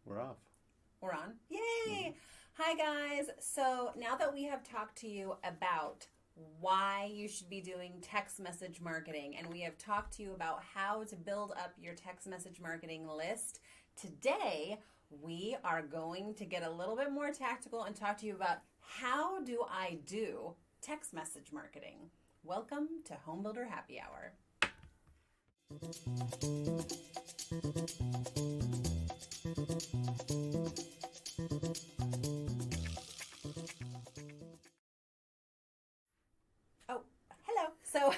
We're off. We're on. Yay! Hi, guys. So now that we have talked to you about why you should be doing text message marketing, and we have talked to you about how to build up your text message marketing list, today we are going to get a little bit more tactical and talk to you about how do I do text message marketing. Welcome to Home Builder Happy Hour. Oh, hello. So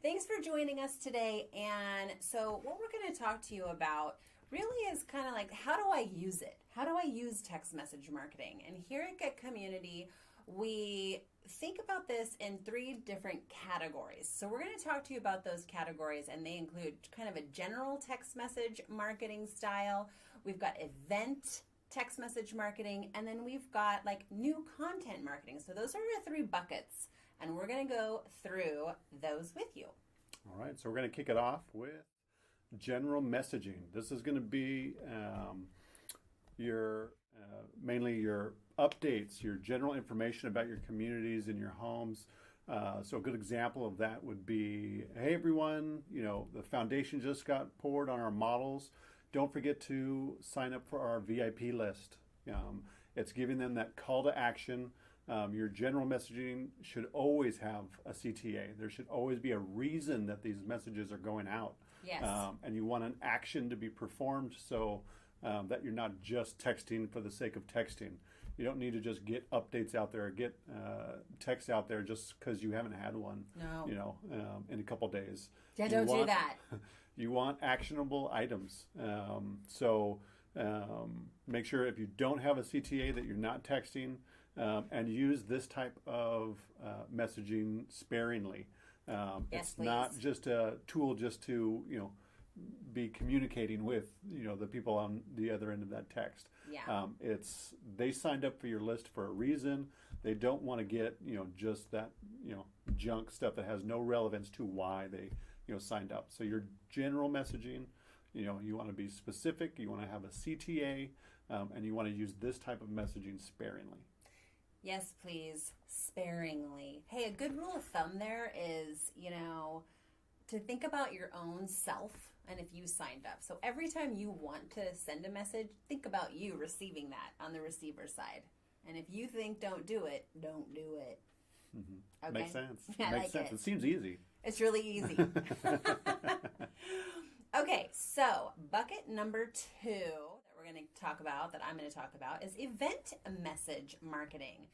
thanks for joining us today. And so what we're going to talk to you about really is kind of like, how do I use it? How do I use text message marketing? And here at Get Community, we think about this in three different categories. So we're going to talk to you about those categories, and they include kind of a general text message marketing style. We've got event text message marketing, and then we've got like new content marketing. So those are our three buckets, and we're going to go through those with you. All right, so we're going to kick it off with general messaging. This is going to be mainly your updates, your general information about your communities and your homes. So a good example of that would be, hey everyone, the foundation just got poured on our models. Don't forget to sign up for our VIP list. It's giving them that call to action. Your general messaging should always have a CTA. There should always be a reason that these messages are going out. Yes. And you want an action to be performed so that you're not just texting for the sake of texting. You don't need to just get updates out there or get texts out there just because you haven't had one. No. In a couple days. Yeah, don't do that. You want actionable items. So make sure if you don't have a CTA that you're not texting, and use this type of messaging sparingly. It's please. not just a tool just to be communicating with the people on the other end of that text. Yeah. They signed up for your list for a reason. They don't want to get just that junk stuff that has no relevance to why they signed up. So your general messaging, you want to be specific. You want to have a CTA, and you want to use this type of messaging sparingly. Yes, please, sparingly. Hey, a good rule of thumb there is, to think about your own self and if you signed up. So every time you want to send a message, think about you receiving that on the receiver side. And if you think don't do it, don't do it. Mm-hmm. Okay? Makes sense. I Makes like sense. it. It seems easy. It's really easy. Okay, so bucket number 2 that we're going to talk about, that I'm going to talk about, is event message marketing.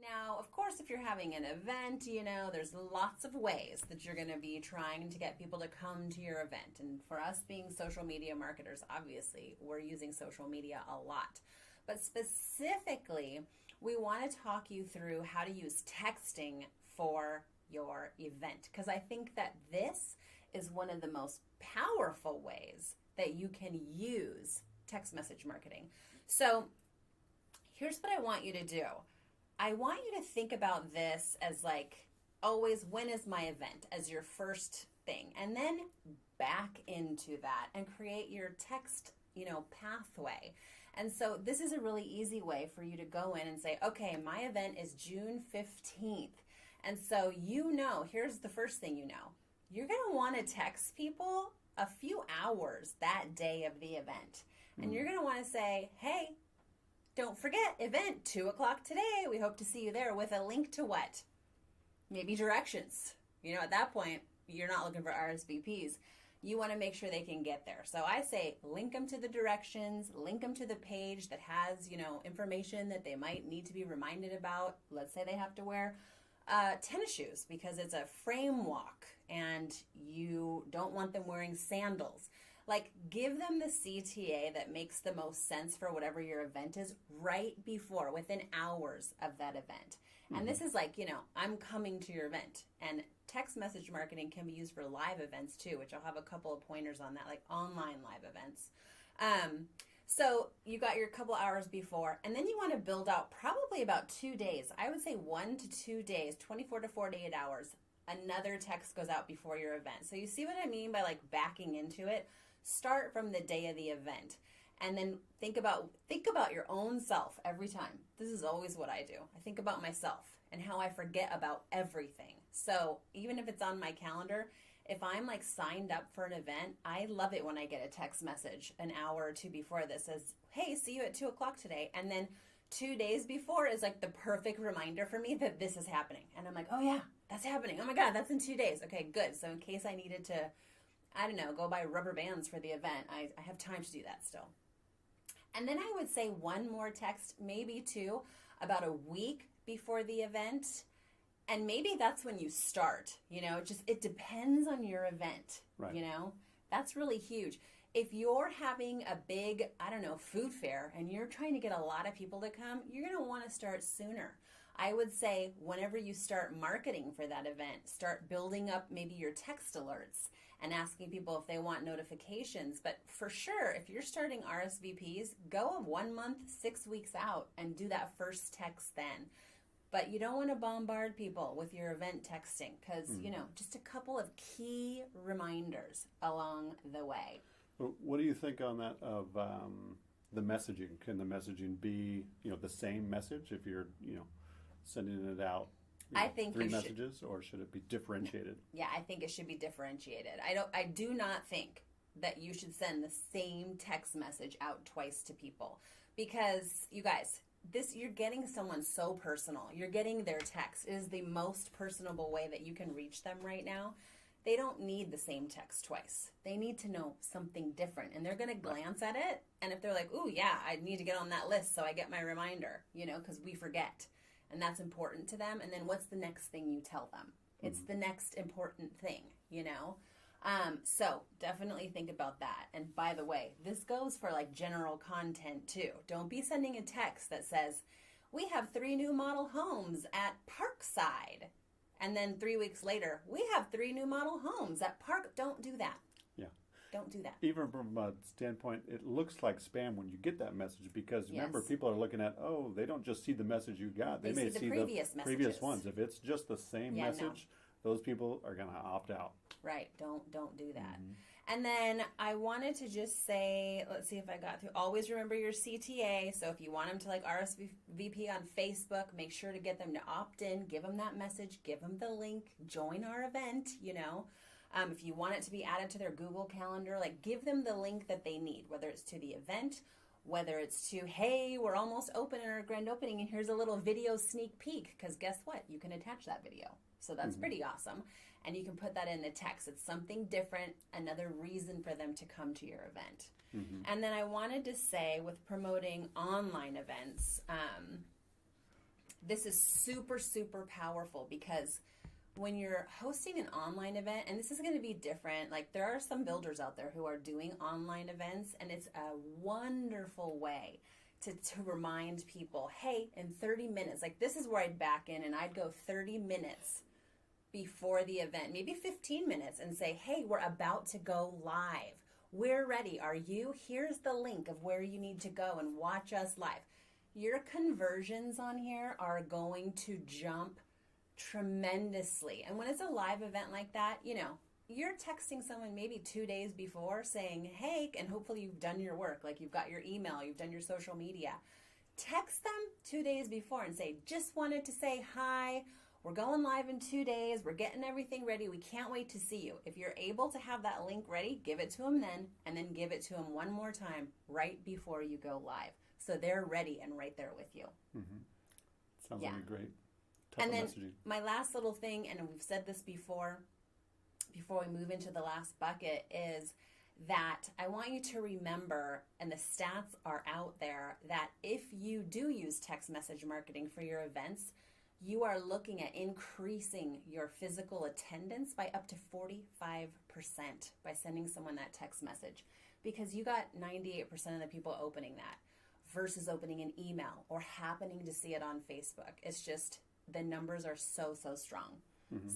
Now, of course, if you're having an event, there's lots of ways that you're going to be trying to get people to come to your event. And for us being social media marketers, obviously, we're using social media a lot. But specifically, we want to talk you through how to use texting for your event, because I think that this is one of the most powerful ways that you can use text message marketing. So here's what I want you to do. I want you to think about this as like always, when is my event, as your first thing, and then back into that and create your text pathway. And so this is a really easy way for you to go in and say, okay, my event is June 15th. And so here's the first thing you're going to want to text people a few hours that day of the event. And you're going to want to say, hey, don't forget, event 2:00 today. We hope to see you there, with a link to what? Maybe directions. At that point, you're not looking for RSVPs. You want to make sure they can get there. So I say link them to the directions, link them to the page that has, information that they might need to be reminded about. Let's say they have to wear tennis shoes because it's a frame walk and you don't want them wearing sandals. Like, give them the CTA that makes the most sense for whatever your event is right before, within hours of that event. Mm-hmm. And this is like, I'm coming to your event. And text message marketing can be used for live events too, which I'll have a couple of pointers on that, like online live events. So you got your couple hours before, and then you want to build out probably about 2 days. I would say 1 to 2 days, 24 to 48 hours. Another text goes out before your event. So you see what I mean by like backing into it? Start from the day of the event. And then think about your own self every time. This is always what I do. I think about myself and how I forget about everything. So even if it's on my calendar, if I'm like signed up for an event, I love it when I get a text message an hour or two before that says, hey, see you at 2:00 today. And then 2 days before is like the perfect reminder for me that this is happening. And I'm like, oh yeah, that's happening. Oh my God, that's in 2 days. Okay, good. So in case I needed to, I don't know, go buy rubber bands for the event, I have time to do that still. And then I would say one more text, maybe two, about a week before the event. And maybe that's when you start, it depends on your event, right. That's really huge. If you're having a big, food fair and you're trying to get a lot of people to come, you're going to want to start sooner. I would say whenever you start marketing for that event, start building up maybe your text alerts and asking people if they want notifications. But for sure, if you're starting RSVPs, go 1 month, 6 weeks out and do that first text then. But you don't want to bombard people with your event texting because, just a couple of key reminders along the way. What do you think on that of the messaging? Can the messaging be, the same message if you're, sending it out I think 3 messages, or should it be differentiated? Yeah, I think it should be differentiated. I do not think that you should send the same text message out twice to people because, you guys, you're getting someone so personal. You're getting their text. It is the most personable way that you can reach them right now. They don't need the same text twice. They need to know something different, and they're going to glance at it, and if they're like, ooh, yeah, I need to get on that list so I get my reminder, because we forget, and that's important to them. And then what's the next thing you tell them? It's the next important thing, So definitely think about that. And by the way, this goes for like general content too. Don't be sending a text that says, we have 3 new model homes at Parkside. And then 3 weeks later, we have 3 new model homes at Park. Don't do that. Yeah. Don't do that. Even from a standpoint, it looks like spam when you get that message because remember, people are looking at, they don't just see the message you got. They may see the previous ones. If it's just the same message, those people are going to opt out. Right. Don't do that. And then I wanted to just say, let's see if I got through. Always remember your CTA. So if you want them to like RSVP on Facebook, make sure to get them to opt in. Give them that message. Give them the link. Join our event, If you want it to be added to their Google Calendar, like give them the link that they need, whether it's to the event, whether it's to, hey, we're almost open in our grand opening and here's a little video sneak peek. Because guess what? You can attach that video. So that's pretty awesome. And you can put that in the text. It's something different, another reason for them to come to your event. And then I wanted to say with promoting online events, this is super, super powerful because when you're hosting an online event, and this is going to be different, like there are some builders out there who are doing online events, and it's a wonderful way to remind people, hey, in 30 minutes, like this is where I'd back in and I'd go 30 minutes before the event, maybe 15 minutes, and say, hey, we're about to go live. We're ready. Are you? Here's the link of where you need to go and watch us live. Your conversions on here are going to jump tremendously. And when it's a live event like that, you're texting someone maybe 2 days before saying, hey, and hopefully you've done your work, like you've got your email, you've done your social media. Text them 2 days before and say, just wanted to say hi. We're going live in 2 days. We're getting everything ready. We can't wait to see you. If you're able to have that link ready, give it to them then, and then give it to them one more time right before you go live. So they're ready and right there with you. Sounds like a great type and of then messaging. My last little thing, and we've said this before we move into the last bucket, is that I want you to remember, and the stats are out there, that if you do use text message marketing for your events, you are looking at increasing your physical attendance by up to 45% by sending someone that text message, because you got 98% of the people opening that versus opening an email or happening to see it on Facebook. It's just, the numbers are so strong.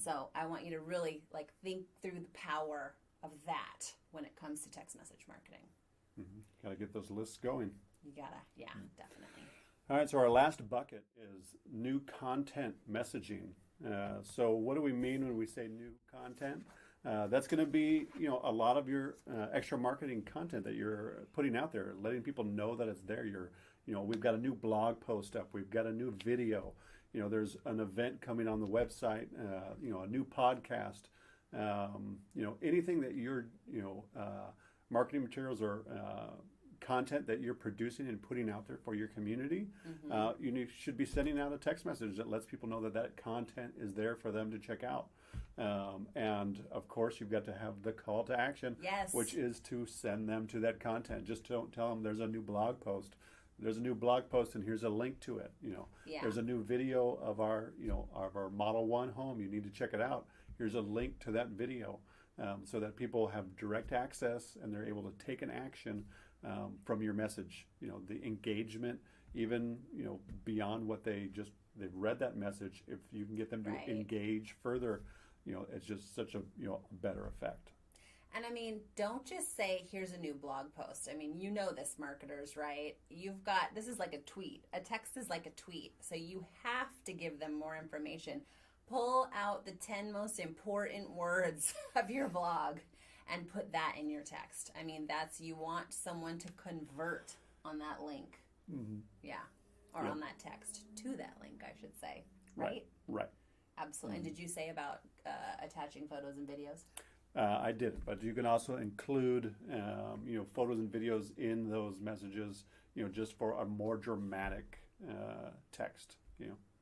So I want you to really think through the power of that when it comes to text message marketing. Got to get those lists going. You gotta, definitely. All right, so our last bucket is new content messaging. So what do we mean when we say new content? That's going to be, a lot of your extra marketing content that you're putting out there, letting people know that it's there. We've got a new blog post up. We've got a new video. There's an event coming on the website. A new podcast. Anything that your, marketing materials or content that you're producing and putting out there for your community, you should be sending out a text message that lets people know that that content is there for them to check out. And of course, you've got to have the call to action, yes, which is to send them to that content. Just don't tell them there's a new blog post. There's a new blog post, and here's a link to it. There's a new video of our Model 1 home. You need to check it out. Here's a link to that video, so that people have direct access and they're able to take an action from your message. The engagement, even beyond what they've read that message. If you can get them to engage further, it's just such a better effect. And I mean, don't just say, here's a new blog post. I mean, this, marketers, right? This is like a tweet. A text is like a tweet. So you have to give them more information. Pull out the 10 most important words of your blog and put that in your text. I mean, you want someone to convert on that link. Mm-hmm. Yeah. Or on that text to that link, I should say. Right? Right. Absolutely. Mm-hmm. And did you say about attaching photos and videos? I did, but you can also include, photos and videos in those messages, just for a more dramatic text,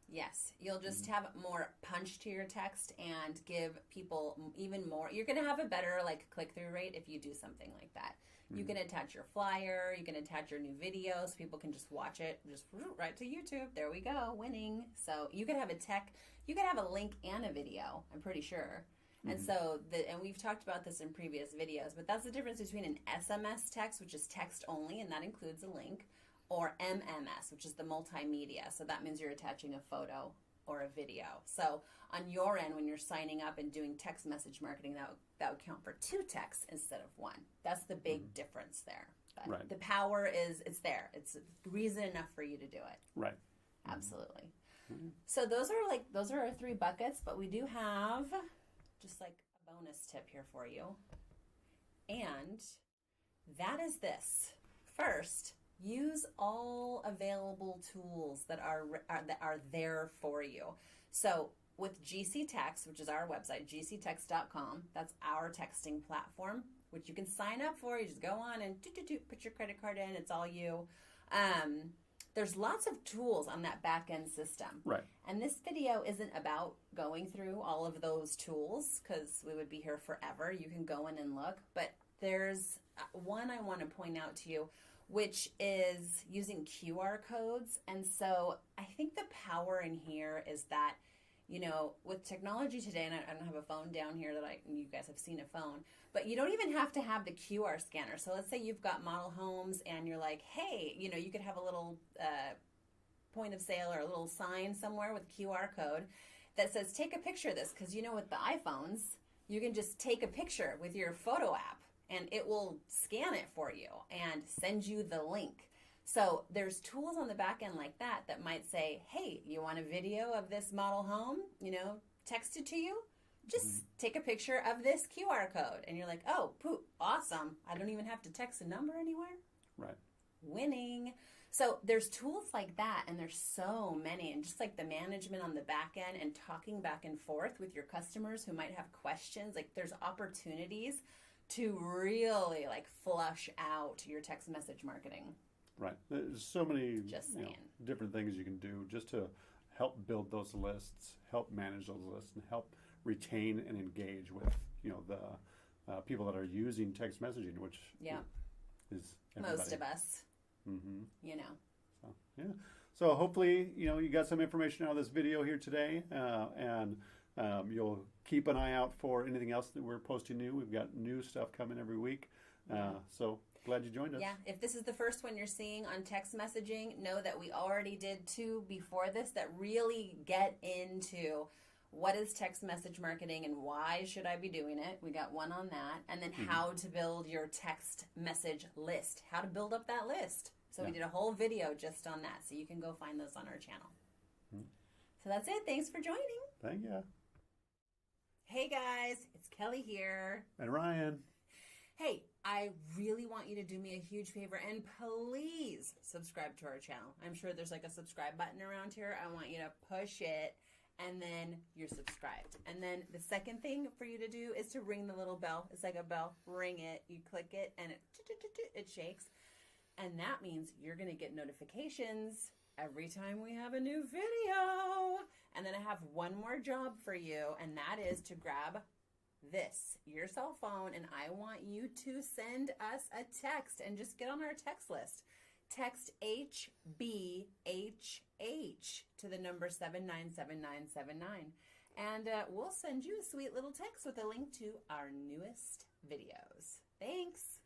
Yes, you'll just have more punch to your text and give people even more. You're going to have a better click-through rate if you do something like that. You can attach your flyer, you can attach your new video so people can just watch it, just right to YouTube. There we go, winning. So you could have a link and a video, I'm pretty sure. And so, and we've talked about this in previous videos, but that's the difference between an SMS text, which is text only, and that includes a link, or MMS, which is the multimedia. So that means you're attaching a photo or a video. So on your end, when you're signing up and doing text message marketing, that would count for 2 texts instead of 1. That's the big difference there. But the power is, it's there. It's reason enough for you to do it. Right. Absolutely. Mm-hmm. So those are our 3 buckets, but we do have just a bonus tip here for you. And that is this. First, use all available tools that are there for you. So with GC Text, which is our website, gctext.com, that's our texting platform, which you can sign up for. You just go on and put your credit card in. It's all you. There's lots of tools on that back-end system. Right. And this video isn't about going through all of those tools because we would be here forever. You can go in and look. But there's one I want to point out to you, which is using QR codes. And so I think the power in here is that, with technology today, and I don't have a phone down here you guys have seen a phone, but you don't even have to have the QR scanner. So let's say you've got model homes and you're like, hey, you could have a little point of sale or a little sign somewhere with QR code that says, take a picture of this. Because with the iPhones, you can just take a picture with your photo app and it will scan it for you and send you the link. So there's tools on the back end like that might say, hey, you want a video of this model home, text it to you? Just take a picture of this QR code. And you're like, oh, poop, awesome. I don't even have to text a number anywhere. Right. Winning. So there's tools like that, and there's so many. And just the management on the back end and talking back and forth with your customers who might have questions, there's opportunities to really flush out your text message marketing. Right. There's so many different things you can do just to help build those lists, help manage those lists, and help retain and engage with the people that are using text messaging, which is everybody. Most of us. Mm-hmm. So hopefully you got some information out of this video here today, and you'll keep an eye out for anything else that we're posting new. We've got new stuff coming every week. So glad you joined us. Yeah, if this is the first one you're seeing on text messaging, know that we already did 2 before this that really get into what is text message marketing and why should I be doing it. We got one on that. And then how to build your text message list, how to build up that list. So we did a whole video just on that. So you can go find those on our channel. So that's it. Thanks for joining. Thank you. Hey guys, it's Kelly here. And Ryan. Hey, I really want you to do me a huge favor and please subscribe to our channel. I'm sure there's like a subscribe button around here. I want you to push it and then you're subscribed. And then the second thing for you to do is to ring the little bell. It's like a bell. Ring it. You click it and it shakes. And that means you're going to get notifications every time we have a new video. And then I have one more job for you, and that is to grab this, your cell phone, and I want you to send us a text and just get on our text list. Text HBHH to the number 797979, and we'll send you a sweet little text with a link to our newest videos. Thanks.